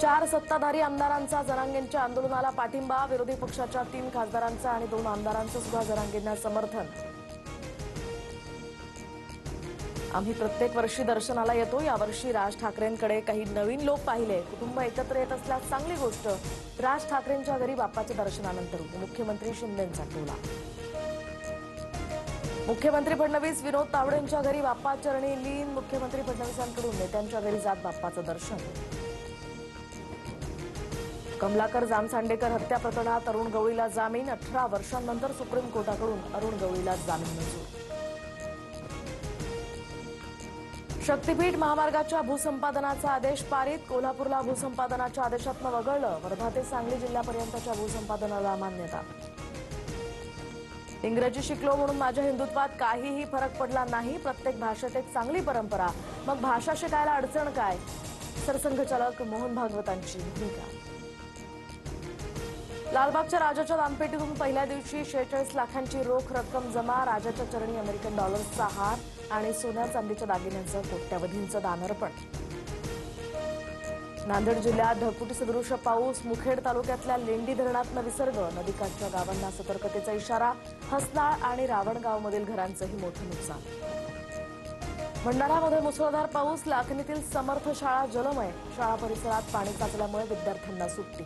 4 सत्ताधारी आमदारांचा जरांगेंच्या आंदोलनाला पाठिंबा। विरोधी पक्षाच्या 3 खासदारांचं आणि 2 आमदारांचं सुद्धा जरांगेंना समर्थन। आम्ही प्रत्येक वर्षी दर्शनाला येतो, यावर्षी राज ठाकरेंकडे काही नवीन लोक पाहिले। कुटुंब एकत्र येत असल्यास चांगली गोष्ट। राज ठाकरेंच्या घरी बाप्पाच्या दर्शनानंतर मुख्यमंत्री शिंदेंचा टोला। मुख्यमंत्री फडणवीस विनोद तावडेंच्या घरी बाप्पा चरणी लीन। मुख्यमंत्री फडणवीसांकडून नेत्यांच्या घरी जात बाप्पाचं दर्शन। कमलाकर जामसांडेकर हत्या प्रकरणात अरुण गवळीला जामीन। 18 वर्षांनंतर सुप्रीम कोर्टाकडून अरुण गवळीला जामीन मंजूर। शक्तीपीठ महामार्गाच्या भूसंपादनाचा आदेश पारित। कोल्हापूरला भूसंपादनाच्या आदेशातनं वगळलं। वर्धा ते सांगली जिल्ह्यापर्यंतच्या भूसंपादनाला मान्यता। इंग्रजी शिकलो म्हणून माझ्या हिंदुत्वात काहीही फरक पडला नाही। प्रत्येक भाषेत एक चांगली परंपरा, मग भाषा शिकायला अडचण काय? सरसंघचालक मोहन भागवतांची भूमिका। लालबागच्या राजाच्या दानपेटीतून पहिल्या दिवशी 46 लाखांची रोख रक्कम जमा। राजाच्या चरणी अमेरिकन डॉलर्सचा हार आणि सोन्या चांदीच्या दागिन्यांचं कोट्यवधींचं दानर्पण। नांदेड जिल्ह्यात ढगफुटी सदृश पाऊस। मुखेड तालुक्यातल्या लेंडी धरणातनं विसर्ग। नदीकाठच्या गावांना सतर्कतेचा इशारा। हसनाळ आणि रावणगावमधील घरांचंही मोठं नुकसान। भंडारामध्ये मुसळधार पाऊस। लाखनीतील समर्थ शाळा जलमय। शाळा परिसरात पाणी साचल्यामुळे विद्यार्थ्यांना सुट्टी।